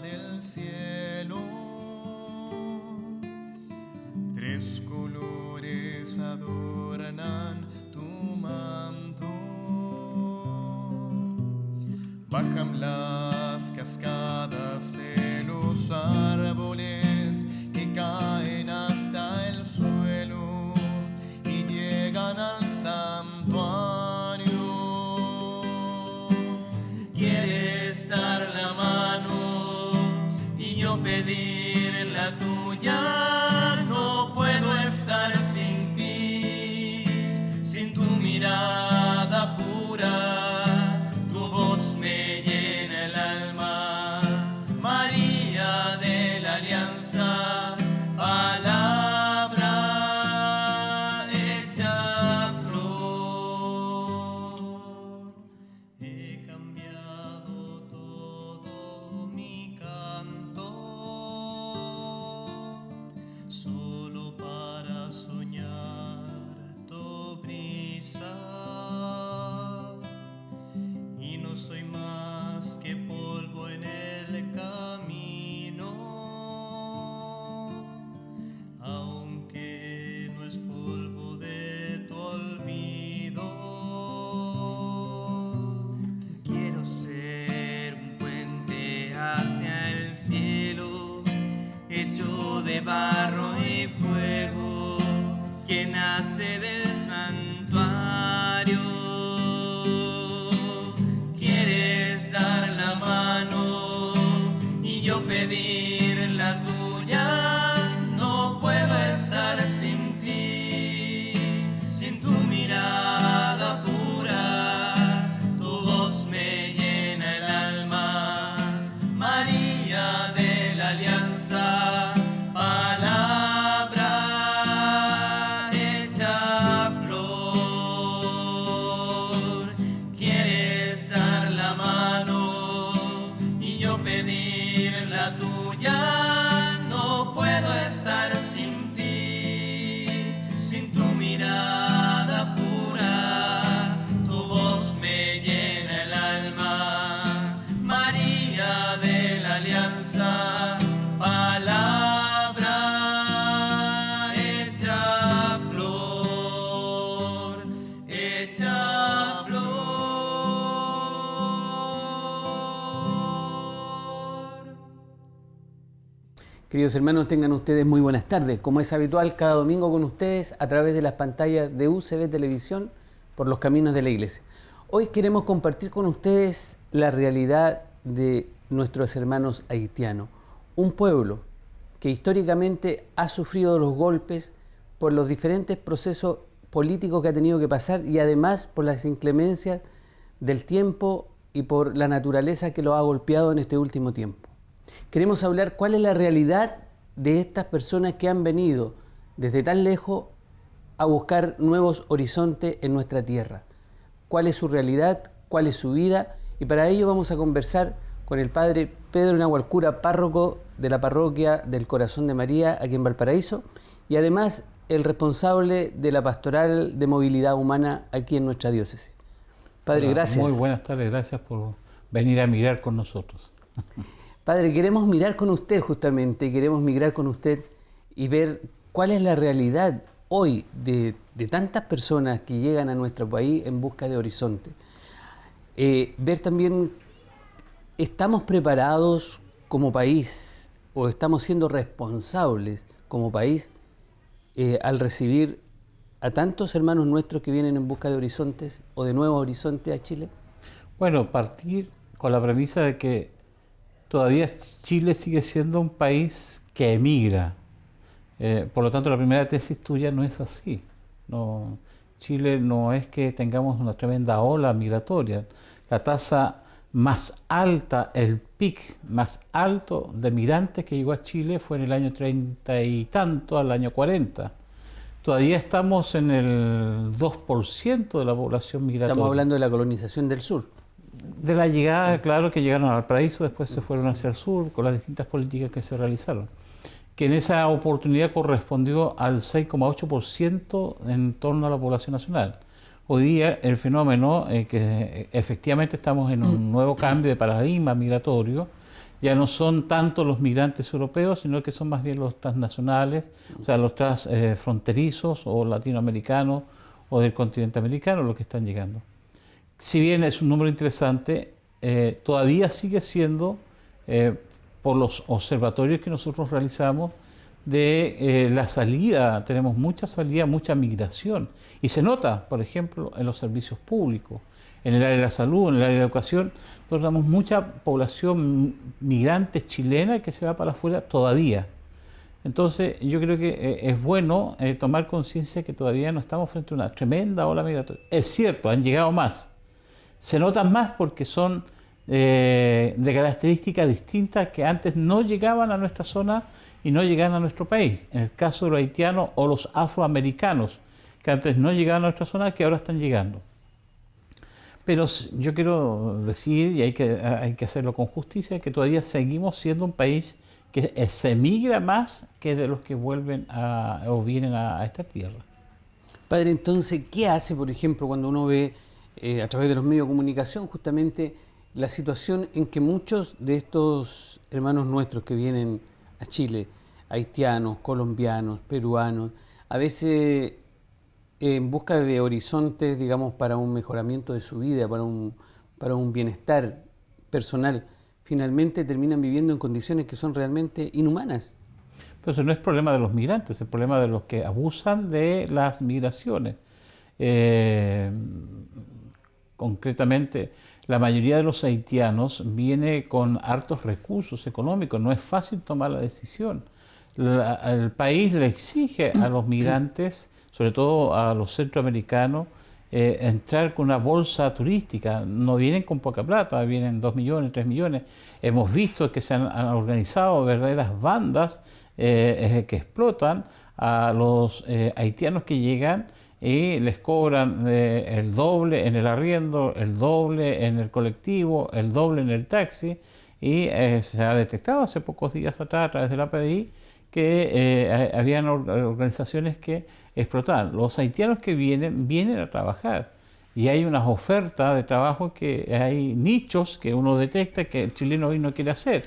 del cielo. Tres colores adornan tu manto. Bajan las cascadas de los árboles que caen hasta el suelo y llegan al santuario. Quieres dar la mano y yo pedir la tuya. No puedo estar sin ti, sin tu mirada pura. Tu voz me llena el alma, María de la Alianza, palabra hecha flor. He cambiado todo mi canto solo para soñar tu brisa, y no soy más que polvo en el camino, aunque no es polvo de tu olvido. Quiero ser un puente hacia el cielo, hecho de barro y fuego, que nace del santuario. Quieres dar la mano y yo pedir la tuya. No puedo estar sin ti, sin tu mirada pura. Tu voz me llena el alma, María de la Alianza, palabra hecha flor. Quieres dar la mano y yo pedir la tuya. No puedo estar sin ti, sin tu mirada pura. Tu voz me llena el alma, María de la Alianza, palabra hecha flor, hecha flor. Queridos hermanos, tengan ustedes muy buenas tardes. Como es habitual, cada domingo con ustedes a través de las pantallas de UCB Televisión por los caminos de la Iglesia. Hoy queremos compartir con ustedes la realidad de nuestros hermanos haitianos, un pueblo que históricamente ha sufrido los golpes por los diferentes procesos políticos que ha tenido que pasar y además por las inclemencias del tiempo y por la naturaleza que lo ha golpeado en este último tiempo. Queremos hablar cuál es la realidad de estas personas que han venido desde tan lejos a buscar nuevos horizontes en nuestra tierra. Cuál es su realidad, cuál es su vida, y para ello vamos a conversar con el padre Pedro Nahualcura, párroco de la parroquia del Corazón de María aquí en Valparaíso, y además el responsable de la pastoral de movilidad humana aquí en nuestra diócesis. Padre, hola, gracias. Muy buenas tardes, gracias por venir a mirar con nosotros. Padre, queremos mirar con usted justamente, queremos migrar con usted y ver cuál es la realidad hoy de tantas personas que llegan a nuestro país en busca de horizonte. Ver también, ¿estamos preparados como país o estamos siendo responsables como país al recibir a tantos hermanos nuestros que vienen en busca de horizontes o de nuevos horizontes a Chile? Bueno, partir con la premisa de que todavía Chile sigue siendo un país que emigra. Por lo tanto, la primera tesis tuya no es así. No, Chile no es que tengamos una tremenda ola migratoria. La tasa más alta, el pic más alto de migrantes que llegó a Chile fue en el año 30 y tanto, al año 40. Todavía estamos en el 2% de la población migratoria. Estamos hablando de la colonización del sur. De la llegada, claro, que llegaron al Valparaíso, después se fueron hacia el sur con las distintas políticas que se realizaron. Que en esa oportunidad correspondió al 6,8% en torno a la población nacional. Hoy día el fenómeno, que efectivamente estamos en un nuevo cambio de paradigma migratorio, ya no son tanto los migrantes europeos, sino que son más bien los transnacionales, o sea, los transfronterizos o latinoamericanos o del continente americano los que están llegando. Si bien es un número interesante, todavía sigue siendo, por los observatorios que nosotros realizamos, de la salida, tenemos mucha salida, mucha migración. Y se nota, por ejemplo, en los servicios públicos, en el área de la salud, en el área de la educación. Nosotros tenemos mucha población migrante chilena que se va para afuera todavía. Entonces, yo creo que es bueno tomar conciencia que todavía no estamos frente a una tremenda ola migratoria. Es cierto, han llegado más. Se notan más porque son de características distintas que antes no llegaban a nuestra zona y no llegaban a nuestro país. En el caso de los haitianos o los afroamericanos, que antes no llegaban a nuestra zona, que ahora están llegando. Pero yo quiero decir, y hay que hacerlo con justicia, que todavía seguimos siendo un país que se emigra más que de los que vuelven o vienen a esta tierra. Padre, entonces, ¿qué hace, por ejemplo, cuando uno ve a través de los medios de comunicación justamente la situación en que muchos de estos hermanos nuestros que vienen a Chile, haitianos, colombianos, peruanos, a veces en busca de horizontes, digamos, para un mejoramiento de su vida, para un bienestar personal, finalmente terminan viviendo en condiciones que son realmente inhumanas? Pero eso no es problema de los migrantes, es el problema de los que abusan de las migraciones. Concretamente, la mayoría de los haitianos viene con hartos recursos económicos, no es fácil tomar la decisión. El país le exige a los migrantes, sobre todo a los centroamericanos, entrar con una bolsa turística. No vienen con poca plata, vienen 2 millones, 3 millones. Hemos visto que se han organizado verdaderas bandas que explotan a los haitianos que llegan y les cobran el doble en el arriendo, el doble en el colectivo, el doble en el taxi. Y se ha detectado hace pocos días atrás a través de la PDI que habían organizaciones que explotaban. Los haitianos que vienen a trabajar y hay unas ofertas de trabajo, que hay nichos que uno detecta que el chileno hoy no quiere hacer.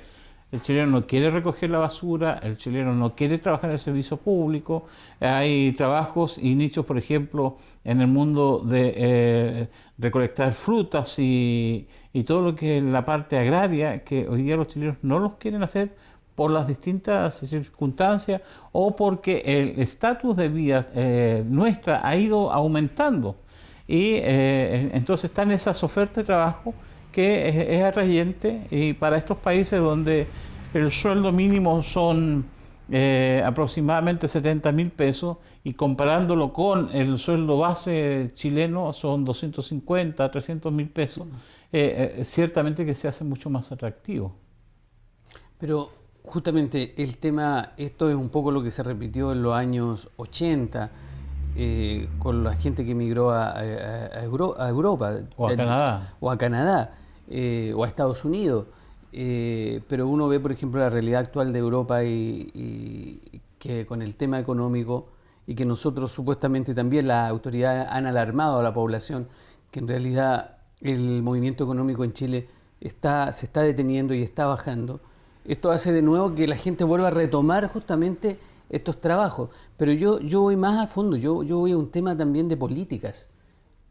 El chileno no quiere recoger la basura, el chileno no quiere trabajar en el servicio público. Hay trabajos y nichos, por ejemplo, en el mundo de recolectar frutas y todo lo que es la parte agraria, que hoy día los chilenos no los quieren hacer por las distintas circunstancias o porque el estatus de vida nuestra ha ido aumentando. Y entonces están esas ofertas de trabajo que es atrayente, y para estos países donde el sueldo mínimo son aproximadamente 70.000 pesos y comparándolo con el sueldo base chileno son 250, 300.000 pesos, ciertamente que se hace mucho más atractivo. Pero justamente el tema, esto es un poco lo que se repitió en los años 80, con la gente que emigró a Europa. O a Canadá. O a Canadá, o a Estados Unidos. Pero uno ve, por ejemplo, la realidad actual de Europa y que con el tema económico, y que nosotros supuestamente también las autoridades han alarmado a la población, que en realidad el movimiento económico en Chile se está deteniendo y está bajando. Esto hace de nuevo que la gente vuelva a retomar justamente estos trabajos. Pero yo voy más a fondo, yo voy a un tema también de políticas.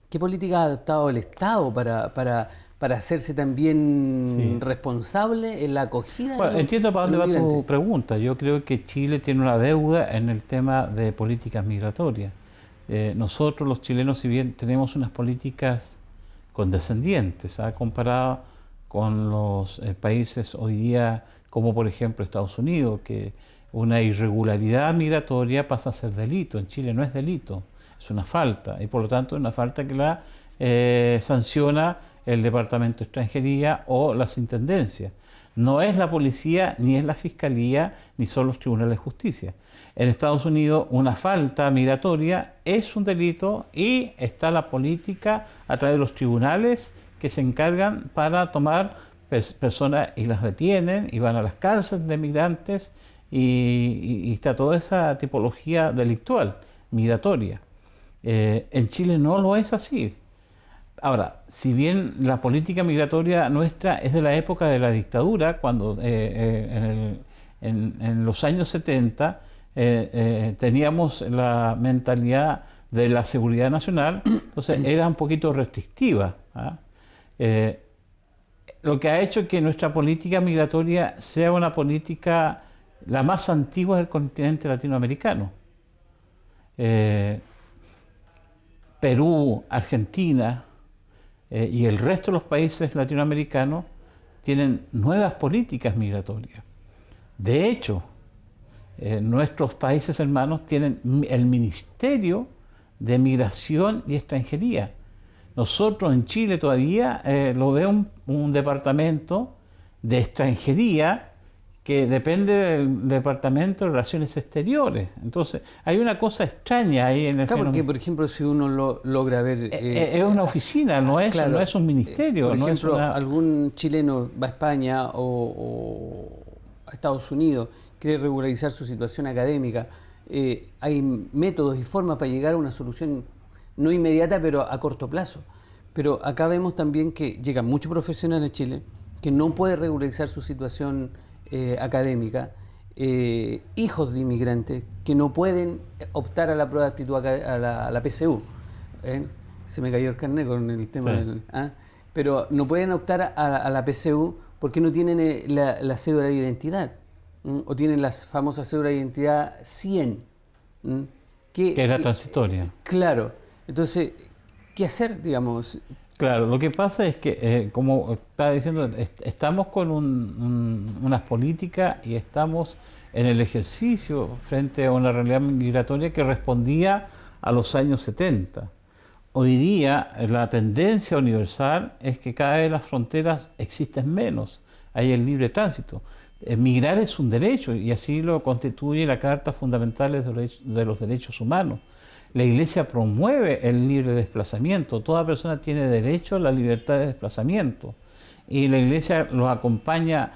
¿Qué políticas ha adoptado el Estado para hacerse también responsable en la acogida? Bueno, entiendo para dónde va tu pregunta. Yo creo que Chile tiene una deuda en el tema de políticas migratorias. Nosotros los chilenos, si bien tenemos unas políticas condescendientes, comparado con los países hoy día, como por ejemplo Estados Unidos, que una irregularidad migratoria pasa a ser delito. En Chile no es delito, es una falta, y por lo tanto es una falta que la sanciona el Departamento de Extranjería o las intendencias. No es la policía, ni es la fiscalía, ni son los tribunales de justicia. En Estados Unidos una falta migratoria es un delito y está la política a través de los tribunales que se encargan para tomar personas y las detienen y van a las cárceles de migrantes y está toda esa tipología delictual, migratoria. En Chile no lo es así. Ahora, si bien la política migratoria nuestra es de la época de la dictadura, cuando en los años 70 teníamos la mentalidad de la seguridad nacional, entonces era un poquito restrictiva. ¿Ah? Lo que ha hecho que nuestra política migratoria sea una política la más antigua del continente latinoamericano. Perú, Argentina y el resto de los países latinoamericanos tienen nuevas políticas migratorias. De hecho, nuestros países hermanos tienen el Ministerio de Migración y Extranjería. Nosotros en Chile todavía lo veo un departamento de extranjería que depende del Departamento de Relaciones Exteriores. Entonces, hay una cosa extraña ahí en el Claro, fenómeno. porque por ejemplo, si uno logra ver... es una oficina, no es, claro, no es un ministerio. por no ejemplo, es una... algún chileno va a España o a Estados Unidos, quiere regularizar su situación académica, hay métodos y formas para llegar a una solución no inmediata, pero a corto plazo. Pero acá vemos también que llegan muchos profesionales a Chile que no pueden regularizar su situación académica, hijos de inmigrantes que no pueden optar a la prueba de aptitud a la PSU. Se me cayó el carnet con el tema del... Pero no pueden optar a la PSU porque no tienen la cédula de identidad, o tienen las famosas cédulas de identidad 100. Que es la transitoria. Claro. Entonces, ¿qué hacer, digamos? Claro, lo que pasa es que, como estaba diciendo, estamos con unas políticas y estamos en el ejercicio frente a una realidad migratoria que respondía a los años 70. Hoy día la tendencia universal es que cada vez las fronteras existen menos, hay el libre tránsito. Migrar es un derecho y así lo constituye la Carta Fundamental de los Derechos Humanos. La Iglesia promueve el libre desplazamiento. Toda persona tiene derecho a la libertad de desplazamiento. Y la Iglesia los acompaña,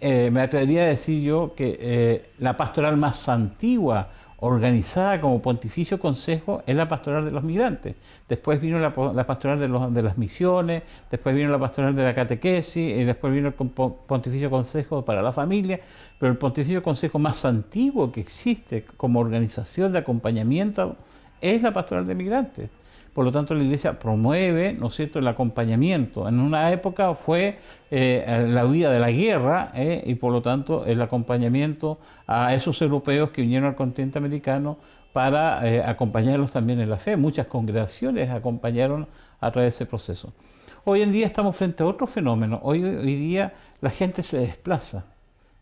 me atrevería a decir yo que la pastoral más antigua, organizada como Pontificio Consejo, es la pastoral de los migrantes. Después vino la pastoral de las misiones, después vino la pastoral de la catequesis, y después vino el Pontificio Consejo para la familia, pero el Pontificio Consejo más antiguo que existe como organización de acompañamiento es la pastoral de migrantes. Por lo tanto, la Iglesia promueve, ¿no es cierto?, el acompañamiento. En una época fue la huida de la guerra y por lo tanto el acompañamiento a esos europeos que vinieron al continente americano para acompañarlos también en la fe. Muchas congregaciones acompañaron a través de ese proceso. Hoy en día estamos frente a otro fenómeno. Hoy día la gente se desplaza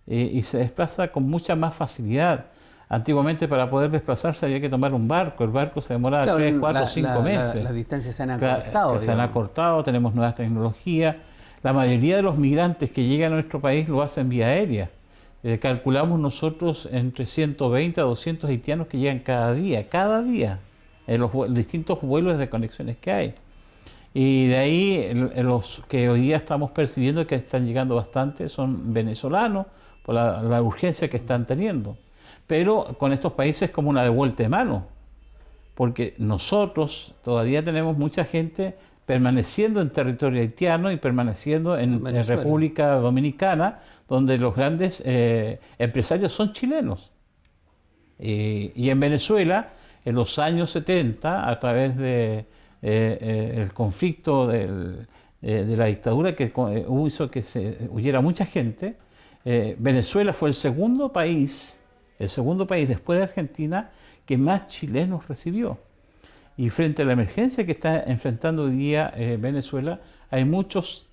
y se desplaza con mucha más facilidad. Antiguamente para poder desplazarse había que tomar un barco. El barco se demoraba 3, 4, 5 meses. Las distancias se han acortado. Se han acortado, tenemos nuevas tecnologías. La mayoría de los migrantes que llegan a nuestro país lo hacen vía aérea. Calculamos nosotros entre 120 a 200 haitianos que llegan cada día, en los distintos vuelos de conexiones que hay. Y de ahí los que hoy día estamos percibiendo que están llegando bastante son venezolanos por la urgencia que están teniendo. Pero con estos países es como una devuelta de mano, porque nosotros todavía tenemos mucha gente permaneciendo en territorio haitiano y permaneciendo en República Dominicana, donde los grandes empresarios son chilenos. Y en Venezuela, en los años 70, a través el conflicto de la dictadura que hizo que se huyera mucha gente, Venezuela fue el segundo país después de Argentina que más chilenos recibió. Y frente a la emergencia que está enfrentando hoy día Venezuela, hay muchos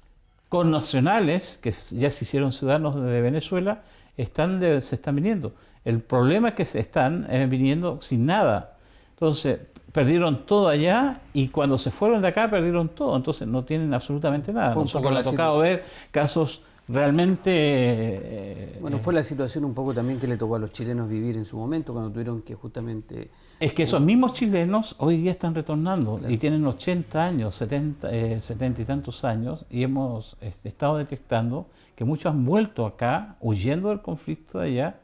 connacionales que ya se hicieron ciudadanos de Venezuela, se están viniendo. El problema es que se están viniendo sin nada. Entonces, perdieron todo allá y cuando se fueron de acá perdieron todo. Entonces, no tienen absolutamente nada. Nosotros nos ha tocado ver casos realmente... Bueno, fue la situación un poco también que le tocó a los chilenos vivir en su momento, cuando tuvieron que justamente... Es que esos mismos chilenos hoy día están retornando, claro, y tienen 80 años, 70 y tantos años, y hemos estado detectando que muchos han vuelto acá, huyendo del conflicto de allá,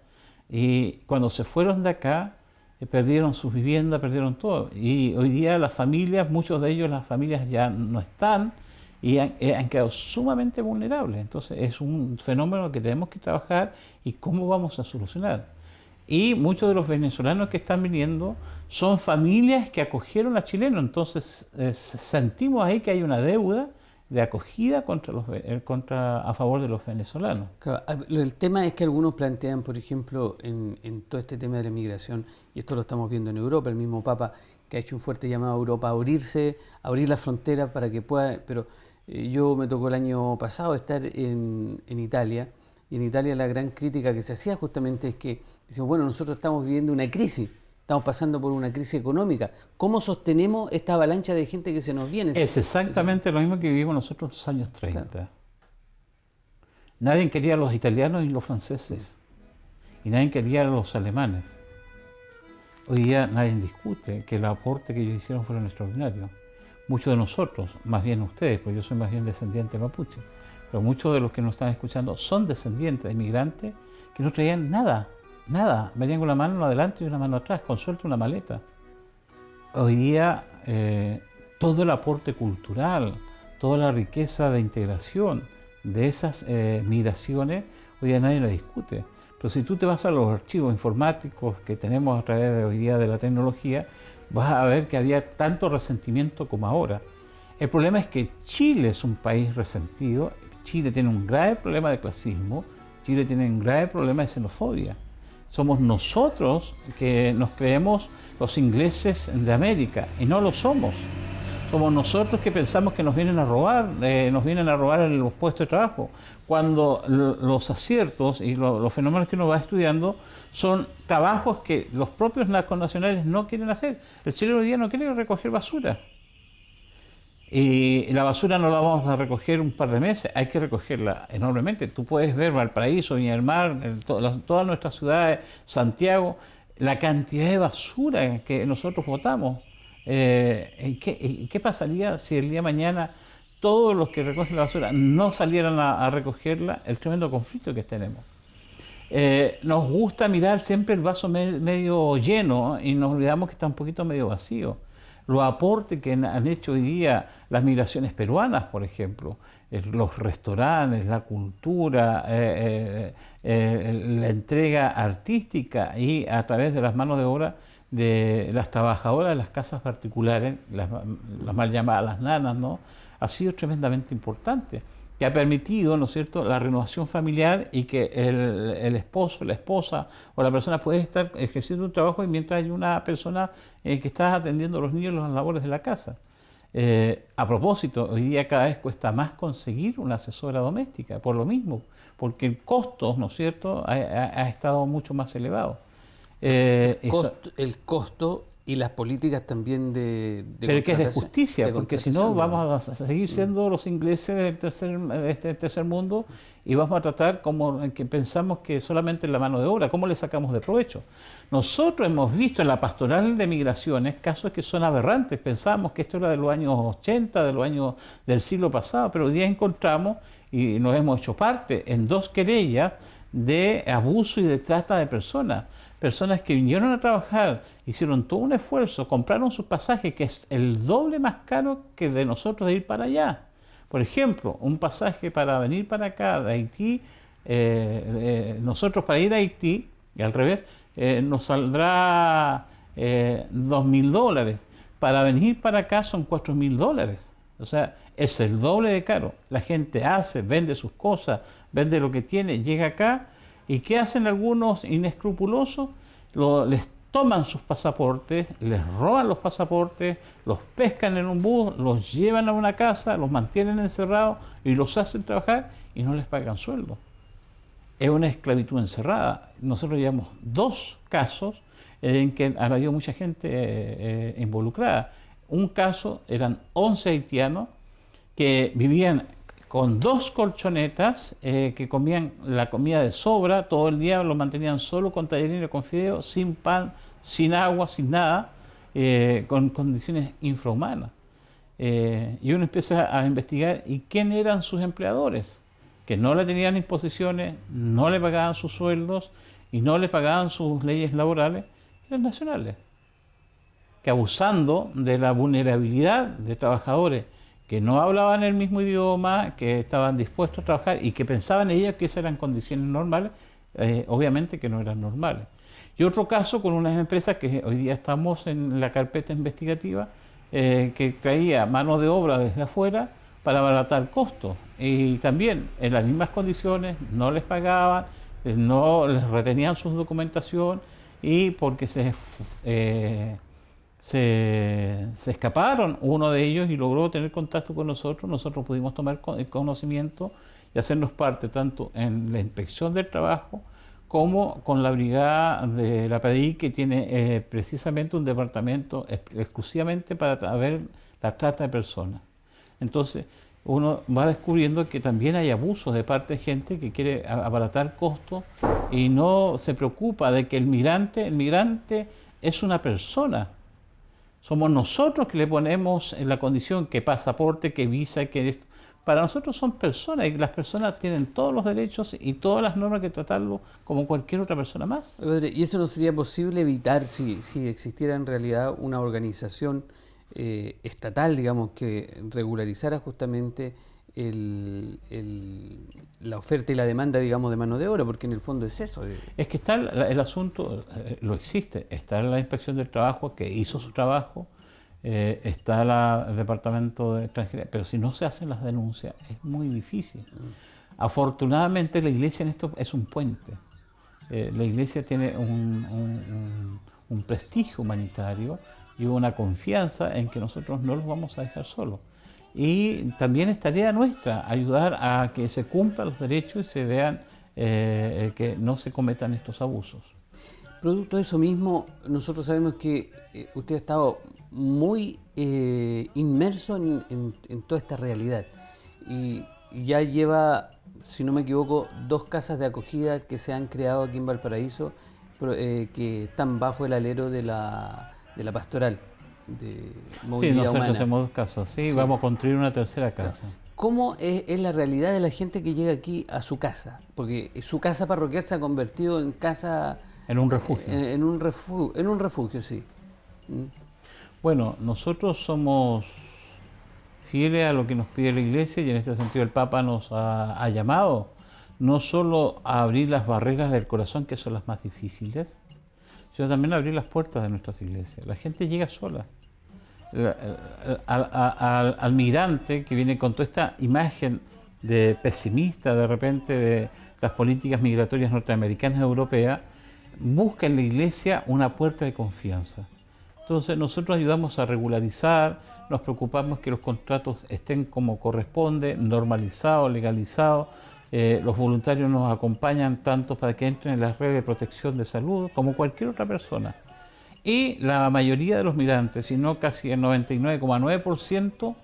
y cuando se fueron de acá, perdieron sus viviendas, perdieron todo. Y hoy día las familias, muchos de ellos, las familias ya no están y han quedado sumamente vulnerables. Entonces es un fenómeno que tenemos que trabajar y cómo vamos a solucionar. Y muchos de los venezolanos que están viniendo son familias que acogieron a chilenos, entonces sentimos ahí que hay una deuda de acogida a favor de los venezolanos. Claro, el tema es que algunos plantean, por ejemplo, en todo este tema de la migración, y esto lo estamos viendo en Europa, el mismo Papa que ha hecho un fuerte llamado a Europa a abrir las fronteras para que pueda, pero yo me tocó el año pasado estar en Italia, y en Italia la gran crítica que se hacía justamente es que decimos, bueno, nosotros estamos viviendo una crisis, estamos pasando por una crisis económica. ¿Cómo sostenemos esta avalancha de gente que se nos viene? Es exactamente lo mismo que vivimos nosotros en los años 30. Claro. Nadie quería a los italianos y los franceses. Y nadie quería a los alemanes. Hoy día nadie discute que el aporte que ellos hicieron fueron extraordinarios. Muchos de nosotros, más bien ustedes, porque yo soy más bien descendiente mapuche, pero muchos de los que nos están escuchando son descendientes de inmigrantes que no traían nada. Nada, venían con una mano adelante y una mano atrás, con suerte una maleta. Hoy día todo el aporte cultural, toda la riqueza de integración de esas migraciones, hoy día nadie la discute. Pero si tú te vas a los archivos informáticos que tenemos a través de hoy día de la tecnología, vas a ver que había tanto resentimiento como ahora. El problema es que Chile es un país resentido, Chile tiene un grave problema de clasismo, Chile tiene un grave problema de xenofobia. Somos nosotros que nos creemos los ingleses de América y no lo somos. Somos nosotros que pensamos que nos vienen a robar en los puestos de trabajo, cuando los aciertos y los fenómenos que uno va estudiando son trabajos que los propios connacionales no quieren hacer. El chileno hoy día no quiere recoger basura. Y la basura no la vamos a recoger un par de meses, hay que recogerla enormemente. Tú puedes ver Valparaíso, Viña del Mar, todas nuestras ciudades, Santiago, la cantidad de basura que nosotros botamos. ¿Qué pasaría si el día de mañana todos los que recogen la basura no salieran a recogerla? El tremendo conflicto que tenemos. Nos gusta mirar siempre el vaso medio lleno y nos olvidamos que está un poquito medio vacío. Los aportes que han hecho hoy día las migraciones peruanas, por ejemplo, los restaurantes, la cultura, la entrega artística y a través de las manos de obra de las trabajadoras de las casas particulares, las mal llamadas las nanas, ¿no? Ha sido tremendamente importante, que ha permitido, ¿no es cierto?, la renovación familiar y que el esposo, la esposa o la persona puede estar ejerciendo un trabajo y mientras hay una persona que está atendiendo a los niños en las labores de la casa. A propósito, hoy día cada vez cuesta más conseguir una asesora doméstica, por lo mismo, porque el costo, ¿no es cierto?, ha estado mucho más elevado. El costo y las políticas también de pero que es de justicia, porque si no vamos a seguir siendo los ingleses de este tercer mundo y vamos a tratar como que pensamos que solamente en la mano de obra, ¿cómo le sacamos de provecho? Nosotros hemos visto en la pastoral de migraciones casos que son aberrantes, pensábamos que esto era de los años 80, de los años del siglo pasado, pero hoy día encontramos, y nos hemos hecho parte, en 2 querellas de abuso y de trata de personas. Personas que vinieron a trabajar, hicieron todo un esfuerzo, compraron sus pasajes, que es el doble más caro que de nosotros de ir para allá. Por ejemplo, un pasaje para venir para acá, de Haití, nosotros para ir a Haití, y al revés, nos saldrá $2.000. Para venir para acá son $4.000. O sea, es el doble de caro. La gente vende sus cosas, vende lo que tiene, llega acá. ¿Y qué hacen algunos inescrupulosos? Les toman sus pasaportes, les roban los pasaportes, los pescan en un bus, los llevan a una casa, los mantienen encerrados y los hacen trabajar y no les pagan sueldo. Es una esclavitud encerrada. Nosotros llevamos 2 casos en que ha habido mucha gente involucrada. Un caso eran 11 haitianos que vivían con 2 colchonetas que comían la comida de sobra, todo el día lo mantenían solo con tallarines con fideos, sin pan, sin agua, sin nada, con condiciones infrahumanas. Y uno empieza a investigar y quién eran sus empleadores, que no le tenían imposiciones, no le pagaban sus sueldos y no le pagaban sus leyes laborales, multinacionales nacionales, que abusando de la vulnerabilidad de trabajadores que no hablaban el mismo idioma, que estaban dispuestos a trabajar y que pensaban ellos que esas eran condiciones normales, obviamente que no eran normales. Y otro caso con unas empresas que hoy día estamos en la carpeta investigativa, que traía mano de obra desde afuera para abaratar costos. Y también en las mismas condiciones no les pagaban, no les retenían su documentación y porque se escaparon uno de ellos y logró tener contacto con nosotros, nosotros pudimos tomar conocimiento y hacernos parte tanto en la inspección del trabajo como con la brigada de la PDI, que tiene precisamente un departamento exclusivamente para ver la trata de personas. Entonces, uno va descubriendo que también hay abusos de parte de gente que quiere abaratar costos y no se preocupa de que el migrante es una persona. Somos nosotros que le ponemos en la condición que pasaporte, que visa, que esto. Para nosotros son personas y las personas tienen todos los derechos y todas las normas que tratarlo como cualquier otra persona más. ¿Y eso no sería posible evitar si existiera en realidad una organización estatal, digamos, que regularizara justamente la oferta y la demanda, digamos, de mano de obra? Porque en el fondo es eso. Es que está el asunto, lo existe, está la Inspección del Trabajo que hizo su trabajo, está el Departamento de Extranjería, pero si no se hacen las denuncias es muy difícil. Afortunadamente la Iglesia en esto es un puente. La Iglesia tiene un prestigio humanitario y una confianza en que nosotros no los vamos a dejar solos. Y también es tarea nuestra ayudar a que se cumplan los derechos y se vean que no se cometan estos abusos. Producto de eso mismo, nosotros sabemos que usted ha estado muy inmerso en toda esta realidad y ya lleva, si no me equivoco, 2 casas de acogida que se han creado aquí en Valparaíso, que están bajo el alero de la pastoral de movilidad nosotros humana. tenemos 2 casas, sí, vamos a construir una tercera casa. ¿Cómo es la realidad de la gente que llega aquí a su casa? Porque su casa parroquial se ha convertido en casa... En un refugio. En un refugio, sí. Bueno, nosotros somos fieles a lo que nos pide la Iglesia y en este sentido el Papa nos ha llamado no solo a abrir las barreras del corazón, que son las más difíciles, sino también a abrir las puertas de nuestras iglesias. La gente llega sola. Al migrante que viene con toda esta imagen de pesimista de repente de las políticas migratorias norteamericanas y europeas, busca en la iglesia una puerta de confianza. Entonces nosotros ayudamos a regularizar, nos preocupamos que los contratos estén como corresponde, normalizados, legalizados. Los voluntarios nos acompañan tanto para que entren en las redes de protección de salud como cualquier otra persona. Y la mayoría de los migrantes, si no casi el 99,9%,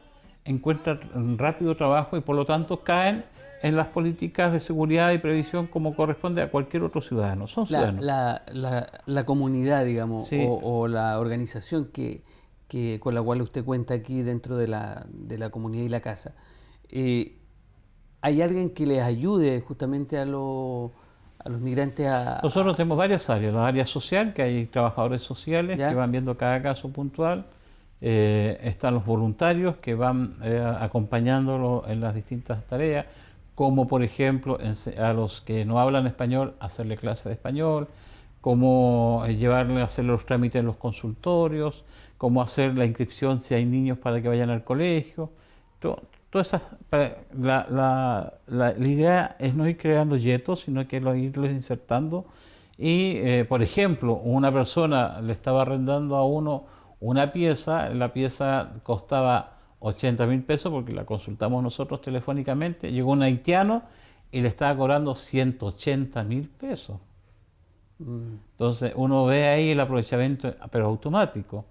encuentran rápido trabajo y por lo tanto caen en las políticas de seguridad y previsión como corresponde a cualquier otro ciudadano. Son ciudadanos. La comunidad, digamos, sí. o la organización con la cual usted cuenta aquí dentro de la comunidad y la casa, ¿hay alguien que les ayude justamente a los migrantes a...? Nosotros tenemos varias áreas. La área social, que hay trabajadores sociales que van viendo cada caso puntual. Están los voluntarios que van acompañándolo en las distintas tareas, como por ejemplo a los que no hablan español, hacerle clase de español, cómo llevarle a hacer los trámites en los consultorios, cómo hacer la inscripción si hay niños para que vayan al colegio. La idea es no ir creando yetos, sino que irlos insertando. Y, por ejemplo, una persona le estaba arrendando a uno una pieza, la pieza costaba 80.000 pesos porque la consultamos nosotros telefónicamente, llegó un haitiano y le estaba cobrando 180.000 pesos. Entonces uno ve ahí el aprovechamiento, pero automático.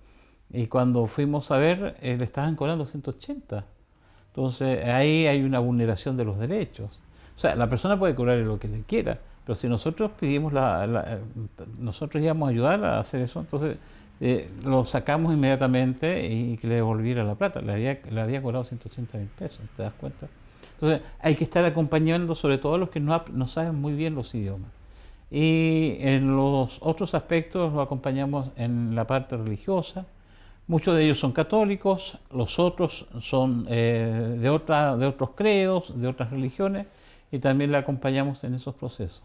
Y cuando fuimos a ver, le estaban cobrando 180. Entonces ahí hay una vulneración de los derechos. O sea, la persona puede cobrar lo que le quiera, pero si nosotros pedimos nosotros íbamos a ayudar a hacer eso, entonces lo sacamos inmediatamente y que le devolviera la plata. Le había cobrado 180.000 pesos, ¿te das cuenta? Entonces hay que estar acompañando sobre todo a los que no saben muy bien los idiomas. y en los otros aspectos lo acompañamos en la parte religiosa. Muchos de ellos son católicos, los otros son de otros credos, de otras religiones, y también le acompañamos en esos procesos.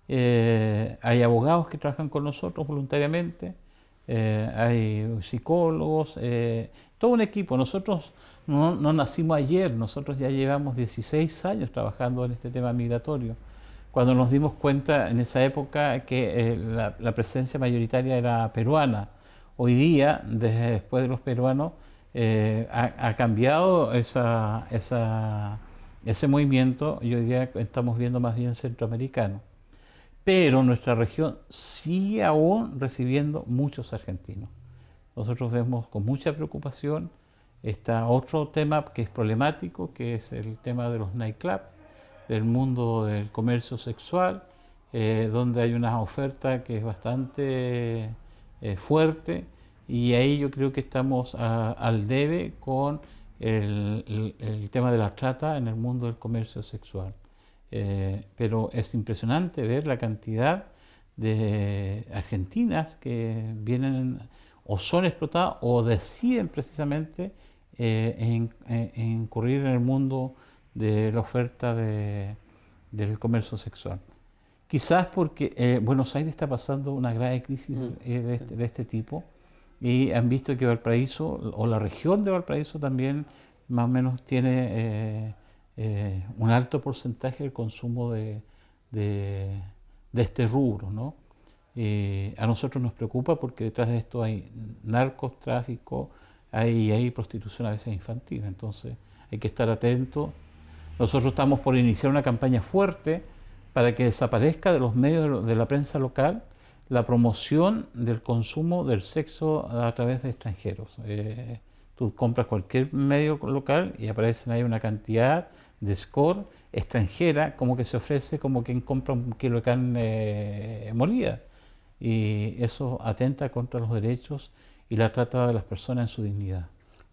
Hay abogados que trabajan con nosotros voluntariamente, hay psicólogos, todo un equipo. Nosotros no nacimos ayer, nosotros ya llevamos 16 años trabajando en este tema migratorio. Cuando nos dimos cuenta en esa época que la presencia mayoritaria era peruana, hoy día, después de los peruanos, ha cambiado ese movimiento y hoy día estamos viendo más bien centroamericano. Pero nuestra región sigue aún recibiendo muchos argentinos. Nosotros vemos con mucha preocupación otro tema que es problemático, que es el tema de los nightclubs, del mundo del comercio sexual, donde hay una oferta que es bastante fuerte, y ahí yo creo que estamos al debe con el tema de la trata en el mundo del comercio sexual. Pero es impresionante ver la cantidad de argentinas que vienen o son explotadas o deciden precisamente incurrir en el mundo de la oferta del comercio sexual. Quizás porque Buenos Aires está pasando una grave crisis de este tipo, y han visto que Valparaíso, o la región de Valparaíso también, más o menos tiene un alto porcentaje del consumo de este rubro, ¿no? A nosotros nos preocupa porque detrás de esto hay narcotráfico, hay prostitución a veces infantil, entonces hay que estar atentos. Nosotros estamos por iniciar una campaña fuerte para que desaparezca de los medios de la prensa local la promoción del consumo del sexo a través de extranjeros. Tú compras cualquier medio local y aparecen ahí una cantidad de score extranjera, como que se ofrece como quien compra un kilo de carne molida. Y eso atenta contra los derechos y la trata de las personas en su dignidad.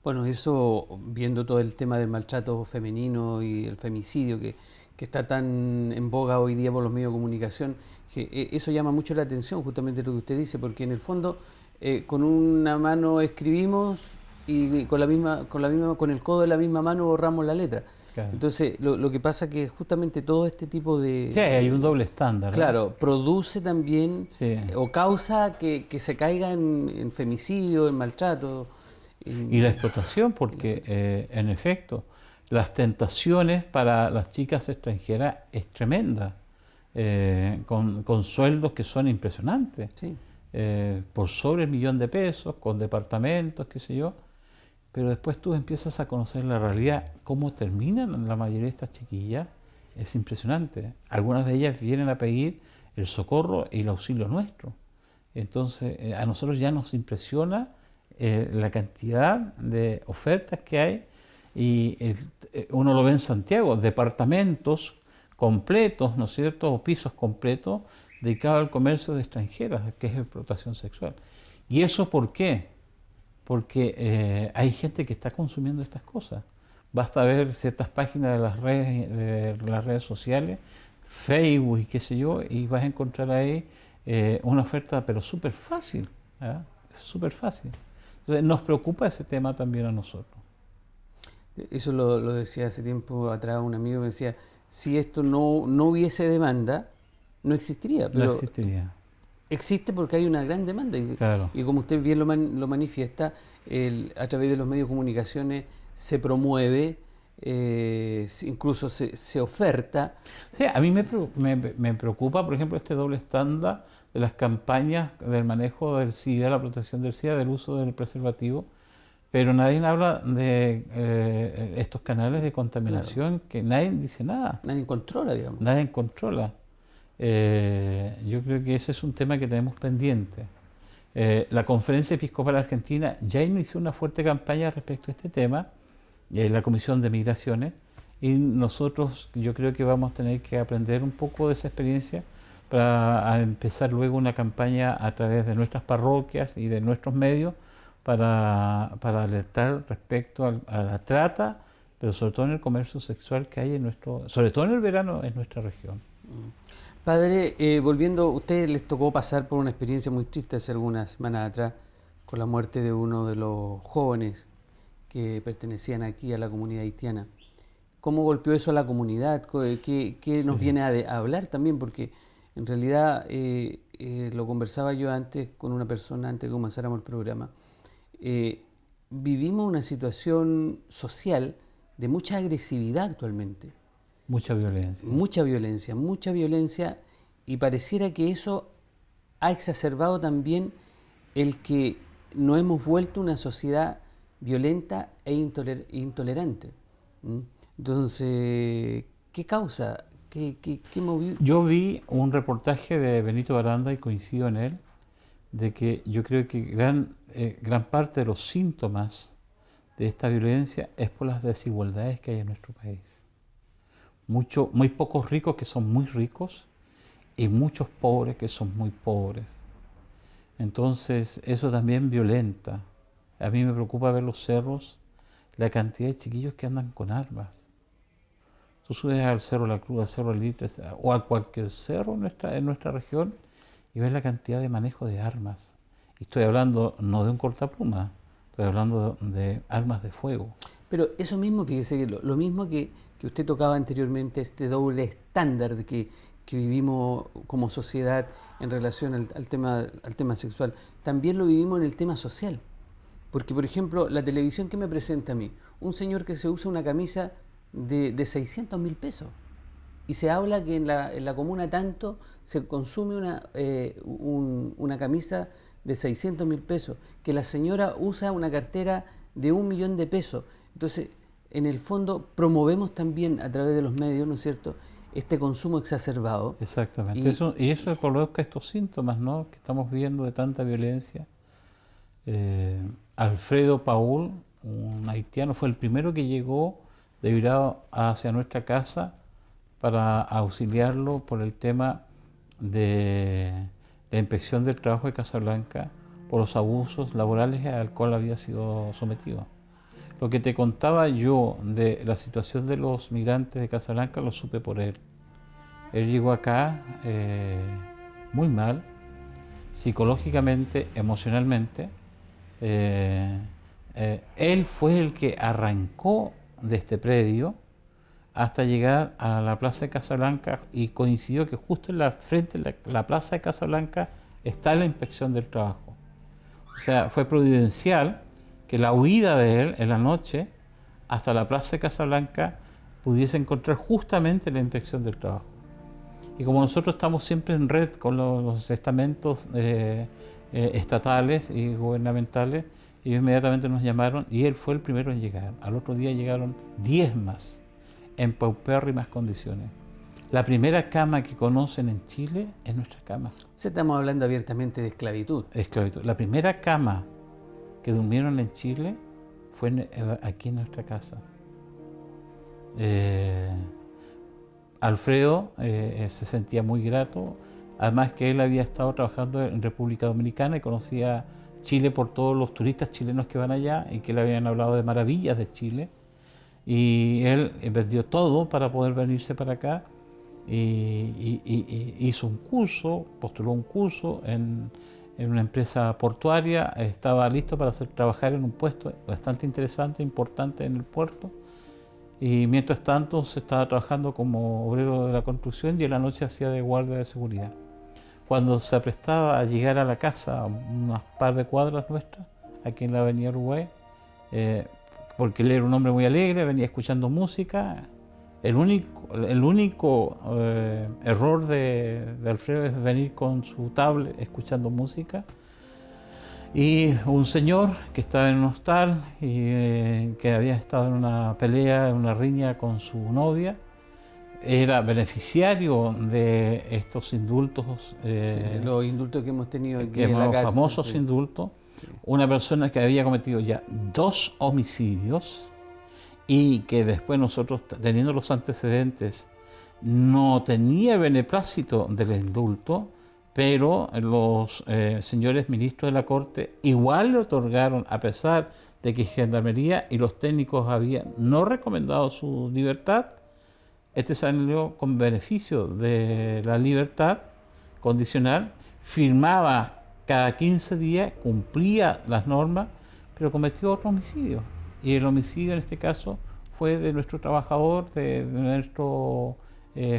Bueno, eso, viendo todo el tema del maltrato femenino y el femicidio que está tan en boga hoy día por los medios de comunicación, que eso llama mucho la atención, justamente lo que usted dice, porque en el fondo con una mano escribimos y con el codo de la misma mano borramos la letra. Claro. Entonces, lo que pasa es que justamente todo este tipo de... Sí, hay un doble estándar, ¿no? Claro, produce también o causa que se caiga en femicidio, en maltrato. Y la explotación, porque en efecto, las tentaciones para las chicas extranjeras es tremenda, con sueldos que son impresionantes, sí. Por sobre el $1.000.000, con departamentos, qué sé yo. Pero después tú empiezas a conocer la realidad, cómo terminan la mayoría de estas chiquillas, es impresionante. Algunas de ellas vienen a pedir el socorro y el auxilio nuestro. Entonces, a nosotros ya nos impresiona la cantidad de ofertas que hay, y uno lo ve en Santiago, departamentos completos, ¿no es cierto?, o pisos completos dedicados al comercio de extranjeras, que es explotación sexual. ¿Y eso por qué? Porque hay gente que está consumiendo estas cosas. Basta ver ciertas páginas de las redes sociales, Facebook y qué sé yo, y vas a encontrar ahí una oferta, pero súper fácil, ¿eh? Súper fácil. Entonces nos preocupa ese tema también a nosotros. Eso lo decía hace tiempo atrás un amigo, me decía, si esto no hubiese demanda, no existiría. Pero no existiría. Existe porque hay una gran demanda claro. Y como usted bien lo manifiesta, a través de los medios de comunicaciones se promueve, incluso se oferta. Sí, a mí me preocupa, por ejemplo, este doble estándar de las campañas del manejo del SIDA, la protección del SIDA, del uso del preservativo, pero nadie habla de estos canales de contaminación, claro, que nadie dice nada. Nadie controla, digamos. Nadie controla. Yo creo que ese es un tema que tenemos pendiente. La Conferencia Episcopal Argentina ya inició una fuerte campaña respecto a este tema, la Comisión de Migraciones, y nosotros yo creo que vamos a tener que aprender un poco de esa experiencia para empezar luego una campaña a través de nuestras parroquias y de nuestros medios para alertar respecto a la trata, pero sobre todo en el comercio sexual que hay sobre todo en el verano, en nuestra región. Padre, volviendo, a ustedes les tocó pasar por una experiencia muy triste hace algunas semanas atrás con la muerte de uno de los jóvenes que pertenecían aquí a la comunidad haitiana. ¿Cómo golpeó eso a la comunidad? ¿Qué nos viene a hablar también? Porque en realidad lo conversaba yo antes con una persona antes de que comenzáramos el programa. Vivimos una situación social de mucha agresividad actualmente. Mucha violencia. Mucha violencia, y pareciera que eso ha exacerbado también el que nos hemos vuelto una sociedad violenta e intolerante. ¿Mm? Entonces, ¿qué causa? ¿Qué movió? Yo vi un reportaje de Benito Aranda y coincido en él, de que yo creo que gran parte de los síntomas de esta violencia es por las desigualdades que hay en nuestro país. Muy pocos ricos que son muy ricos y muchos pobres que son muy pobres. Entonces eso también violenta. A mí me preocupa ver los cerros, la cantidad de chiquillos que andan con armas. Tú subes al Cerro La Cruz, al Cerro Litre o a cualquier cerro en nuestra región y ves la cantidad de manejo de armas. Y estoy hablando no de un cortapluma, estoy hablando de armas de fuego. Pero eso mismo, fíjese, que lo mismo que usted tocaba anteriormente, este doble estándar de que vivimos como sociedad en relación al tema sexual, también lo vivimos en el tema social. Porque, por ejemplo, la televisión que me presenta a mí, un señor que se usa una camisa de 600.000 pesos, y se habla que en la comuna tanto se consume una camisa de 600.000 pesos, que la señora usa una cartera de 1 millón de pesos. Entonces, en el fondo, promovemos también a través de los medios, ¿no es cierto?, este consumo exacerbado. Exactamente. Y eso provoca estos síntomas, ¿no?, que estamos viendo de tanta violencia. Alfredo Paul, un haitiano, fue el primero que llegó de virado hacia nuestra casa para auxiliarlo por el tema de la inspección del trabajo de Casablanca por los abusos laborales al cual había sido sometido. Lo que te contaba yo de la situación de los migrantes de Casablanca lo supe por él. Él llegó acá muy mal, psicológicamente, emocionalmente. Él fue el que arrancó de este predio hasta llegar a la Plaza de Casablanca y coincidió que justo en la frente de la Plaza de Casablanca está la inspección del trabajo. O sea, fue providencial que la huida de él en la noche hasta la Plaza de Casablanca pudiese encontrar justamente la inspección del trabajo. Y como nosotros estamos siempre en red con los estamentos estatales y gubernamentales, ellos inmediatamente nos llamaron y él fue el primero en llegar. Al otro día llegaron 10 más, en paupérrimas condiciones. La primera cama que conocen en Chile es nuestra cama. O sea, estamos hablando abiertamente de esclavitud. Esclavitud. La primera cama que durmieron en Chile fue aquí en nuestra casa. Alfredo se sentía muy grato, además que él había estado trabajando en República Dominicana y conocía Chile por todos los turistas chilenos que van allá y que le habían hablado de maravillas de Chile. Y él vendió todo para poder venirse para acá y hizo un curso, postuló un curso en una empresa portuaria, estaba listo para trabajar en un puesto bastante interesante, importante en el puerto. Y mientras tanto se estaba trabajando como obrero de la construcción y en la noche hacía de guardia de seguridad. Cuando se aprestaba a llegar a la casa, a unas par de cuadras nuestras, aquí en la avenida Uruguay, porque él era un hombre muy alegre, venía escuchando música. El único error de Alfredo es venir con su tablet escuchando música. Y un señor que estaba en un hostal y que había estado en una pelea, en una riña con su novia, era beneficiario de estos indultos. Los indultos que hemos tenido aquí en la los cárcel, famosos sí. indultos. Sí. Una persona que había cometido ya 2 homicidios y que después nosotros, teniendo los antecedentes, no tenía beneplácito del indulto, pero los señores ministros de la Corte igual le otorgaron, a pesar de que Gendarmería y los técnicos habían no recomendado su libertad, Este salió con beneficio de la libertad condicional, firmaba cada 15 días, cumplía las normas, pero cometió otro homicidio. Y el homicidio en este caso fue de nuestro trabajador, de nuestro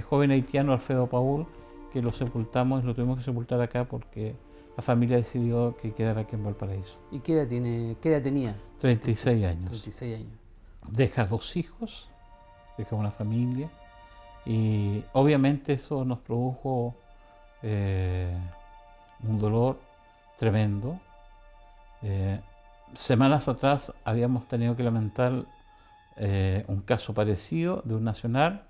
joven haitiano Alfredo Paul, que lo sepultamos y lo tuvimos que sepultar acá porque la familia decidió que quedara aquí en Valparaíso. ¿Y qué edad tenía? 36 años. 36 años. Deja 2 hijos, deja una familia y obviamente eso nos produjo un dolor tremendo. Semanas atrás habíamos tenido que lamentar un caso parecido de un nacional,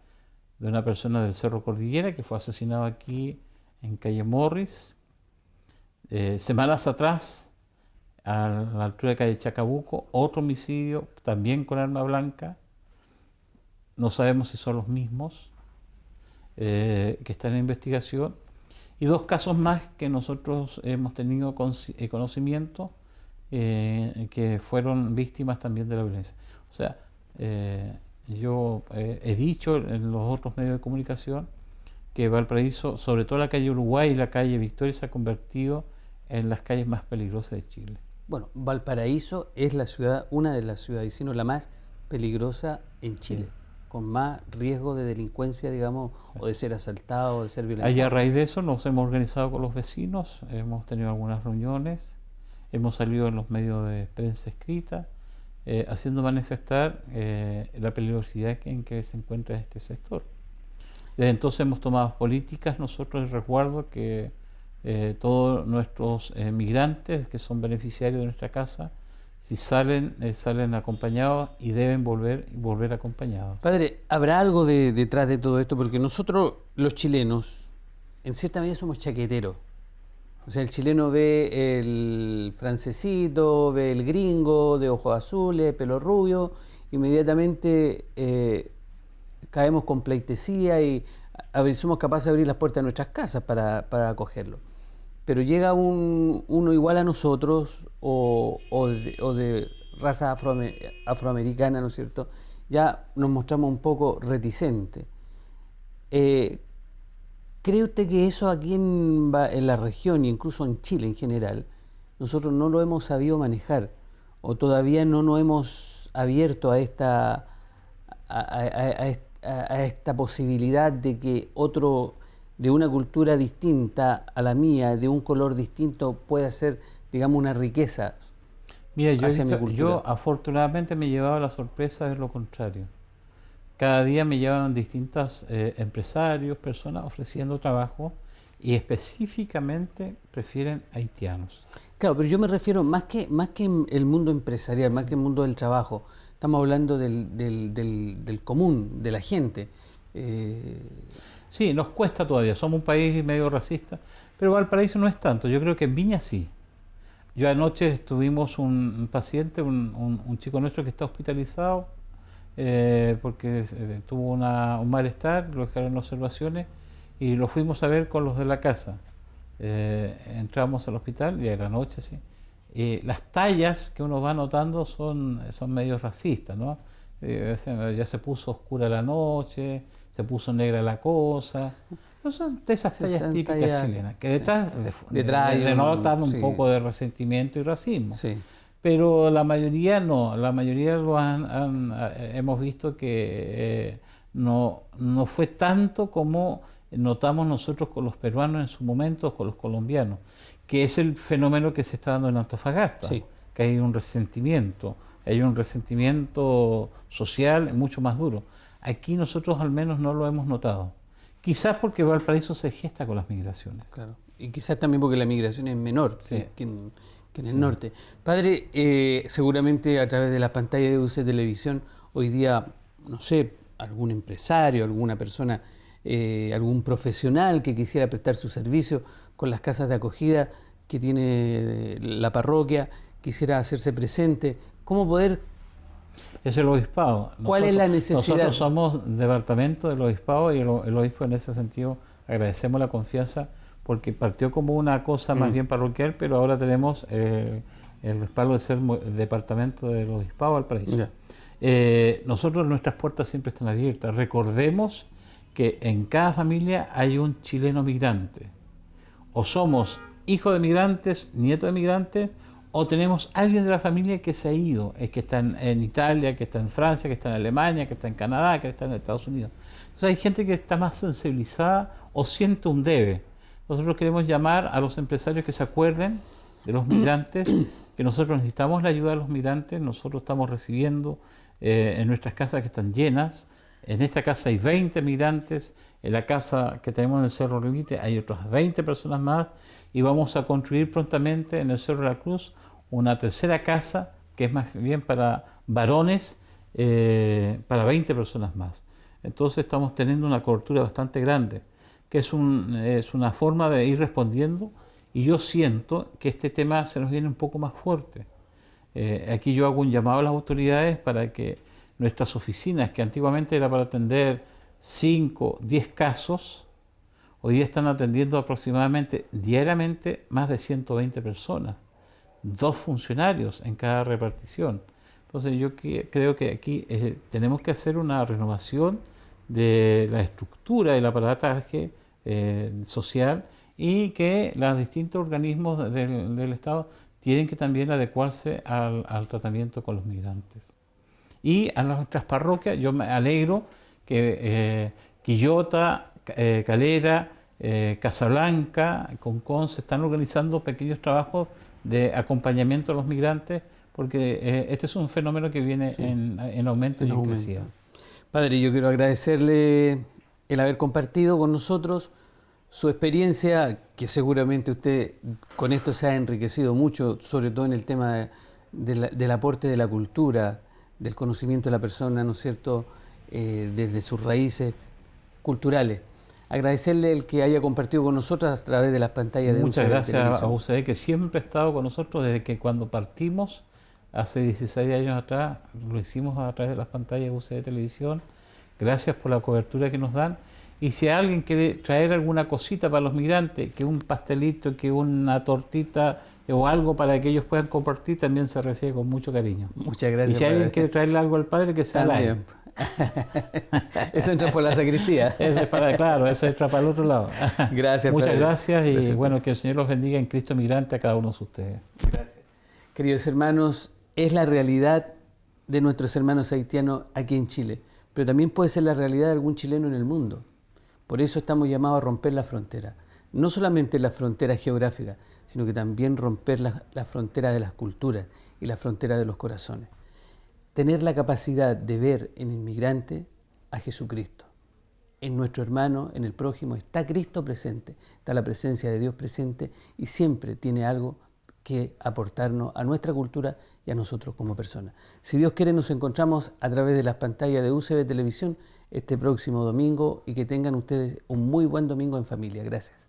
de una persona del Cerro Cordillera que fue asesinado aquí en calle Morris. Semanas atrás, a la altura de calle Chacabuco, otro homicidio, también con arma blanca. No sabemos si son los mismos, que están en investigación. Y 2 casos más que nosotros hemos tenido conocimiento, que fueron víctimas también de la violencia. O sea, yo he dicho en los otros medios de comunicación que Valparaíso, sobre todo la calle Uruguay y la calle Victoria, se ha convertido en las calles más peligrosas de Chile. Bueno, Valparaíso es la ciudad, una de las ciudades, sino la más peligrosa en Chile, Sí. con más riesgo de delincuencia, digamos, o de ser asaltado, o de ser violentado. Y a raíz de eso nos hemos organizado con los vecinos, hemos tenido algunas reuniones, hemos salido en los medios de prensa escrita, haciendo manifestar la peligrosidad en que se encuentra este sector. Desde entonces hemos tomado políticas nosotros de resguardo que todos nuestros migrantes que son beneficiarios de nuestra casa, si salen acompañados y deben volver acompañados. Padre, ¿habrá algo detrás de todo esto? Porque nosotros, los chilenos, en cierta medida somos chaqueteros. O sea, el chileno ve el francesito, ve el gringo de ojos azules, pelo rubio, inmediatamente caemos con pleitesía y somos capaces de abrir las puertas de nuestras casas para acogerlo. Pero llega uno igual a nosotros o de raza afroamericana, ¿no es cierto? Ya nos mostramos un poco reticentes. ¿Cree usted que eso aquí en la región y incluso en Chile en general, nosotros no lo hemos sabido manejar o todavía no nos hemos abierto a esta posibilidad de que otro de una cultura distinta a la mía, de un color distinto, pueda ser, digamos, una riqueza? Mira, yo yo afortunadamente me llevaba la sorpresa de lo contrario. Cada día me llevaban distintos empresarios, personas ofreciendo trabajo y específicamente prefieren haitianos. Claro, pero yo me refiero más que el mundo empresarial, más que el mundo del trabajo. Estamos hablando del común, de la gente. Sí, nos cuesta todavía, somos un país medio racista, pero Valparaíso no es tanto, yo creo que en Viña sí. Yo anoche tuvimos un paciente, un chico nuestro que está hospitalizado porque tuvo un malestar, lo dejaron en observaciones y lo fuimos a ver con los de la casa. Entramos al hospital, ya era noche, sí. Las tallas que uno va notando son medio racistas, ¿no? Ya se puso oscura la noche, se puso negra la cosa. No son de esas tallas típicas chilenas, que detrás denotan un poco de resentimiento y racismo. Sí. Pero la mayoría no, la mayoría hemos visto que no fue tanto como notamos nosotros con los peruanos en su momento, con los colombianos, que es el fenómeno que se está dando en Antofagasta, Sí. que hay un resentimiento social mucho más duro. Aquí nosotros al menos no lo hemos notado. Quizás porque Valparaíso se gesta con las migraciones. Claro. Y quizás también porque la migración es menor Sí. que en el norte. Padre, seguramente a través de la pantalla de UC Televisión, hoy día, no sé, algún empresario, alguna persona, algún profesional que quisiera prestar su servicio con las casas de acogida que tiene la parroquia, quisiera hacerse presente, ¿cómo poder? Es el obispado. ¿Cuál es la necesidad? Nosotros somos departamento del obispado y el obispo en ese sentido agradecemos la confianza porque partió como una cosa más bien parroquial, pero ahora tenemos el respaldo de ser departamento del obispado Valparaíso. Nosotros nuestras puertas siempre están abiertas. Recordemos que en cada familia hay un chileno migrante. O somos hijos de migrantes, nietos de migrantes, o tenemos alguien de la familia que se ha ido, que está en Italia, que está en Francia, que está en Alemania, que está en Canadá, que está en Estados Unidos. Entonces hay gente que está más sensibilizada o siente un debe. Nosotros queremos llamar a los empresarios que se acuerden de los migrantes, que nosotros necesitamos la ayuda de los migrantes. Nosotros estamos recibiendo en nuestras casas que están llenas. En esta casa hay 20 migrantes, en la casa que tenemos en el Cerro Relite hay otras 20 personas más, y vamos a construir prontamente en el Cerro de la Cruz una tercera casa que es más bien para varones, para 20 personas más. Entonces estamos teniendo una cobertura bastante grande, que es una forma de ir respondiendo, y yo siento que este tema se nos viene un poco más fuerte. Aquí yo hago un llamado a las autoridades para que nuestras oficinas, que antiguamente era para atender 5, 10 casos, hoy día están atendiendo aproximadamente diariamente más de 120 personas, 2 funcionarios en cada repartición. Entonces yo creo que aquí tenemos que hacer una renovación de la estructura del aparataje social, y que los distintos organismos del Estado tienen que también adecuarse al tratamiento con los migrantes. Y a nuestras parroquias, yo me alegro que Quillota, Calera, Casablanca, Concón se están organizando pequeños trabajos de acompañamiento a los migrantes, porque este es un fenómeno que viene en aumento y en crecida. Padre, yo quiero agradecerle el haber compartido con nosotros su experiencia, que seguramente usted con esto se ha enriquecido mucho, sobre todo en el tema del aporte de la cultura, del conocimiento de la persona, ¿no es cierto?, desde sus raíces culturales. Agradecerle el que haya compartido con nosotros a través de las pantallas de Muchas UCB gracias a Televisión. UCB, que siempre ha estado con nosotros desde que cuando partimos, hace 16 años atrás, lo hicimos a través de las pantallas de UCB Televisión. Gracias por la cobertura que nos dan. Y si alguien quiere traer alguna cosita para los migrantes, que un pastelito, que una tortita o algo para que ellos puedan compartir, también se recibe con mucho cariño. Muchas gracias. Y si alguien quiere traerle algo al padre, que sea la él. Eso entra por la sacristía. Eso es para, claro, eso entra para el otro lado. Gracias, Muchas padre. gracias, y Gracias. bueno, que el Señor los bendiga en Cristo migrante a cada uno de ustedes. Gracias. Queridos hermanos, es la realidad de nuestros hermanos haitianos aquí en Chile, pero también puede ser la realidad de algún chileno en el mundo. Por eso estamos llamados a romper la frontera, no solamente la frontera geográfica, sino que también romper la frontera de las culturas y la frontera de los corazones. Tener la capacidad de ver en el migrante a Jesucristo. En nuestro hermano, en el prójimo, está Cristo presente, está la presencia de Dios presente, y siempre tiene algo que aportarnos a nuestra cultura y a nosotros como personas. Si Dios quiere, nos encontramos a través de las pantallas de UCB Televisión este próximo domingo, y que tengan ustedes un muy buen domingo en familia. Gracias.